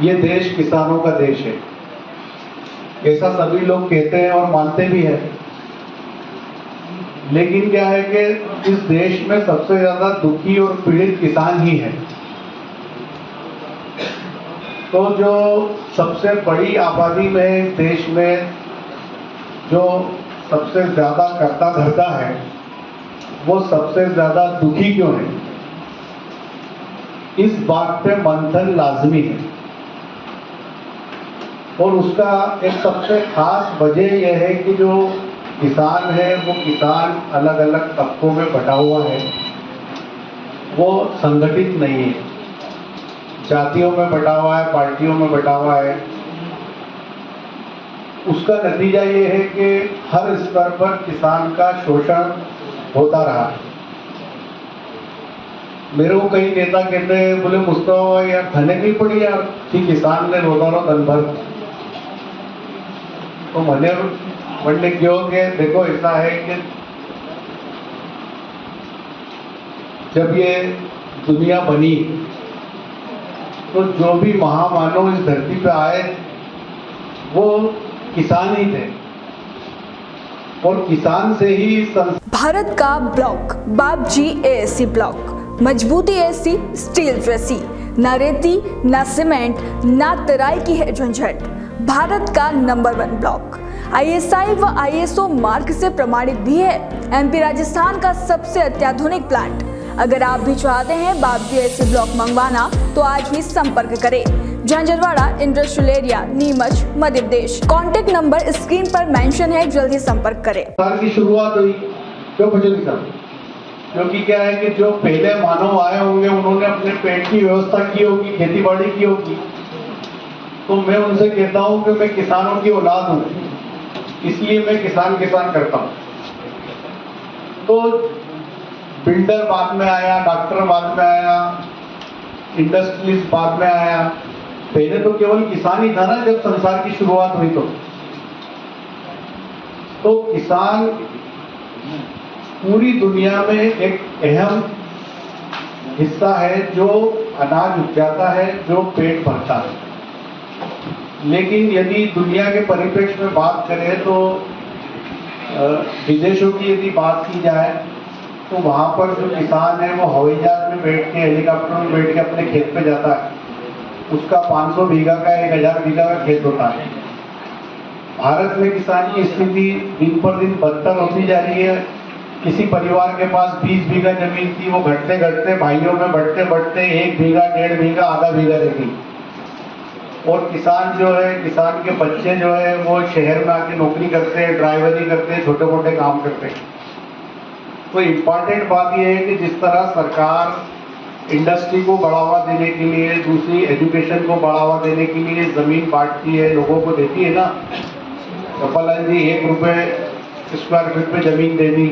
ये देश किसानों का देश है, ऐसा सभी लोग कहते हैं और मानते भी हैं। लेकिन क्या है कि इस देश में सबसे ज्यादा दुखी और पीड़ित किसान ही है। तो जो सबसे बड़ी आबादी में इस देश में जो सबसे ज्यादा कर्ता धर्ता है, वो सबसे ज्यादा दुखी क्यों है, इस बात पे मंथन लाजमी है। और उसका एक सबसे खास वजह यह है कि जो किसान है वो किसान अलग अलग तबकों में बटा हुआ है, वो संगठित नहीं है, जातियों में बटा हुआ है, पार्टियों में बटा हुआ है। उसका नतीजा ये है कि हर स्तर पर किसान का शोषण होता रहा। मेरे को कई नेता कहते हैं, बोले मुस्तफा यार धने नहीं पड़ी यार कि किसान ने रोजा रो दिन भर। तो म्हणने क्यों के देखो ऐसा है कि जब ये दुनिया बनी तो जो भी महामानव इस धरती पे आए वो किसान ही थे और किसान से ही भारत का ब्लॉक बापजी एएससी ब्लॉक, मजबूती एएससी स्टील जैसी, न रेती न सीमेंट न तराई की है झंझट। भारत का नंबर 1 ब्लॉक आईएसआई व आईएसओ मार्क से प्रमाणित भी है। एमपी राजस्थान का सबसे अत्याधुनिक प्लांट। अगर आप भी चाहते हैं बापजी एएससी ब्लॉक मंगवाना तो आज ही संपर्क करें। Jhanjharwada industrial area, Neemuch, Madhya Pradesh. Contact number screen पर मेंशन है, जल्द ही संपर्क करें। साल की शुरुआत हुई क्यों बचत किसान? क्योंकि क्या है कि जो पहले मानव आए होंगे उन्होंने अपने पेट की व्यवस्था की होगी, खेती बाड़ी की होगी। तो मैं उनसे कहता हूं कि मैं किसानों की औलाद हूं, इसलिए मैं किसान करता हूं। तो बिल्डर बाद में आया, डॉक्टर बाद में आया, इंडस्ट्रियलिस्ट बाद में आया। पहले तो केवल किसान ही था ना जब संसार की शुरुआत हुई। तो किसान पूरी दुनिया में एक अहम हिस्सा है जो अनाज उपजाता है, जो पेट भरता है। लेकिन यदि दुनिया के परिप्रेक्ष्य में बात करें तो विदेशों की यदि बात की जाए तो वहां पर जो किसान है वो हवाई जहाज में बैठ के, हेलीकॉप्टर में बैठ के अपने खेत पे जाता है। उसका 500 बीघा का 1000 बीघा का खेत होता है। भारत में किसान की स्थिति दिन पर दिन बदतर होती जा रही है। किसी परिवार के पास 20 बीघा जमीन थी, वो घटते घटते भाइयों में बढ़ते बढ़ते 1 बीघा, 1.5 बीघा, आधा बीघा रह गई। और किसान जो है, किसान के बच्चे जो है वो शहर में आके नौकरी करते हैं, ड्राइवरी करते हैं, छोटे मोटे काम करते हैं। तो इम्पॉर्टेंट बात यह है कि जिस तरह सरकार इंडस्ट्री को बढ़ावा देने के लिए, दूसरी एजुकेशन को बढ़ावा देने के लिए जमीन बांटती है, लोगों को देती है ना। गोपाल जी 1 रुपये स्क्वायर फीट पे जमीन दे दी,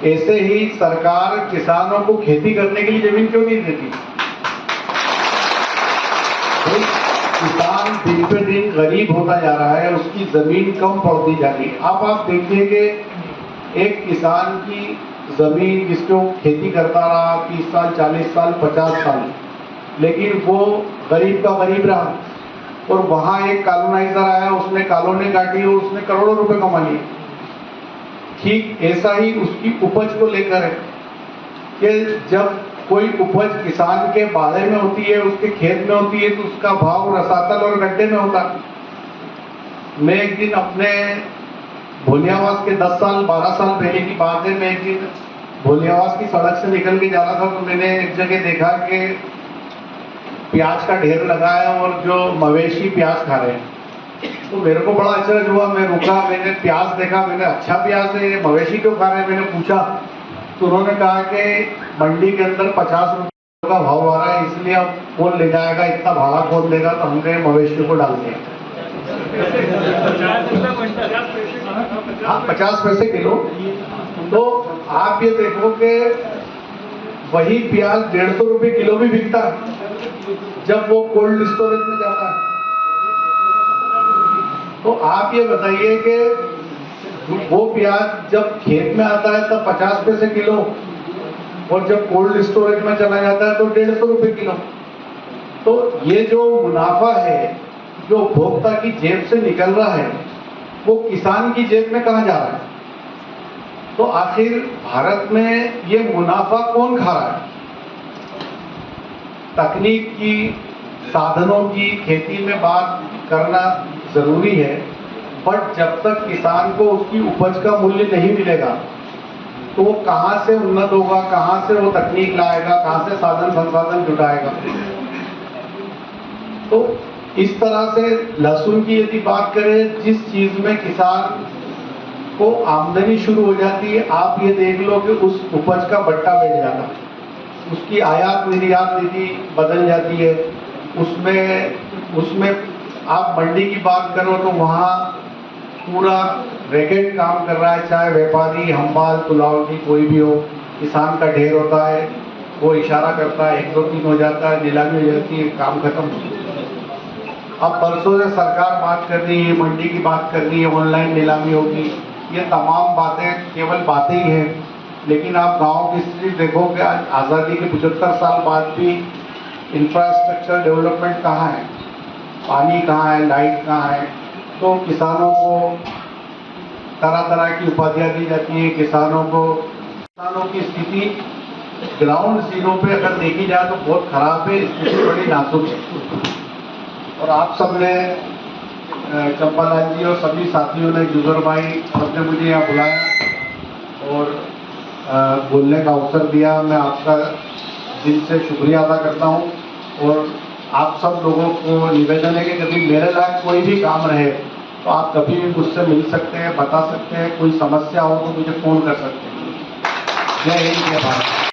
ऐसे ही सरकार किसानों को खेती करने के लिए जमीन क्यों नहीं देती? किसान दिन पे दिन गरीब होता जा रहा है, उसकी जमीन कम पड़ती जा रही है। अब आप देखिए कि एक किसान की जमीन जिसको खेती करता रहा 30 साल, 40 साल, 50 साल, लेकिन वो गरीब का गरीब रहा। और वहां एक कॉलोनाइजर आया, उसने कॉलोनी काटी और उसने करोड़ों रुपए कमा लिए। ठीक ऐसा ही उसकी उपज को लेकर है कि जब कोई उपज किसान के बाड़े में होती है, उसके खेत में होती है, तो उसका भाव रसातल और गड्ढे में होता है। मैं एक दिन अपने भोलियावास के 10 साल 12 साल पहले की बात है, मैं एक दिन भोलियावास की सड़क से निकल के जा रहा था तो मैंने एक जगह देखा कि प्याज का ढेर लगा है और जो मवेशी प्याज खा रहे हैं। तो मेरे को बड़ा आश्चर्य हुआ। मैं रुका, मैंने प्याज देखा, मैंने अच्छा प्याज है, मवेशी क्यों खा रहे हैं? मैंने पूछा तो उन्होंने कहा कि मंडी के अंदर 50 रुपये का भाव आ रहा है, इसलिए अब कौन ले जाएगा, इतना भाड़ा कौन देगा, तो हमने मवेशी को डाल दिया। हाँ, 50 पैसे किलो। तो आप ये देखो कि वही प्याज 150 रुपये किलो भी बिकता है जब वो कोल्ड स्टोरेज में जाता है। तो आप ये बताइए कि वो प्याज जब खेत में आता है तब 50 पैसे किलो, और जब कोल्ड स्टोरेज में चला जाता है तो 150 रुपये किलो। तो ये जो मुनाफा है जो उपभोक्ता की जेब से निकल रहा है वो किसान की जेब में कहाँ जा रहा है? तो आखिर भारत में ये मुनाफा कौन खा रहा है? तकनीक की, साधनों की, खेती में बात करना जरूरी है, बट जब तक किसान को उसकी उपज का मूल्य नहीं मिलेगा तो वो कहाँ से उन्नत होगा, कहाँ से वो तकनीक लाएगा, कहाँ से साधन संसाधन जुटाएगा? तो इस तरह से लहसुन की यदि बात करें, जिस चीज में किसान को आमदनी शुरू हो जाती है, आप ये देख लो कि उस उपज का बट्टा बैठ जाता है, उसकी आयात निर्यात नीति बदल जाती है। उसमें आप मंडी की बात करो तो वहाँ पूरा रैकेट काम कर रहा है, चाहे व्यापारी, हम्बाल, तुलावटी कोई भी हो, किसान का ढेर होता है, वो इशारा करता है, 1 2 3 हो जाता है, नीलामी हो जाती है, काम खत्म। अब परसों से सरकार बात कर रही है, मंडी की बात कर रही है, ऑनलाइन नीलामी होगी। ये तमाम बातें केवल बातें ही हैं, लेकिन आप गांव की स्थिति देखो कि आज आज़ादी के 75 साल बाद भी इंफ्रास्ट्रक्चर डेवलपमेंट कहाँ है, पानी कहाँ है, लाइट कहाँ है? तो किसानों को तरह तरह की उपाधियाँ दी जाती हैं। किसानों की स्थिति ग्राउंड जीरो पे अगर देखी जाए तो बहुत खराब है, स्थिति बड़ी नाजुक है। और आप सबने, चंपालाल जी और सभी साथियों ने, जुगर भाई, सबने मुझे यहाँ बुलाया और बोलने का अवसर दिया। मैं आपका दिल से शुक्रिया अदा करता हूँ। और आप सब लोगों को निवेदन है कि कभी मेरे लायक कोई भी काम रहे तो आप कभी भी मुझसे मिल सकते हैं, बता सकते हैं, कोई समस्या हो तो मुझे फ़ोन कर सकते हैं। जय हिंद, जय भारत।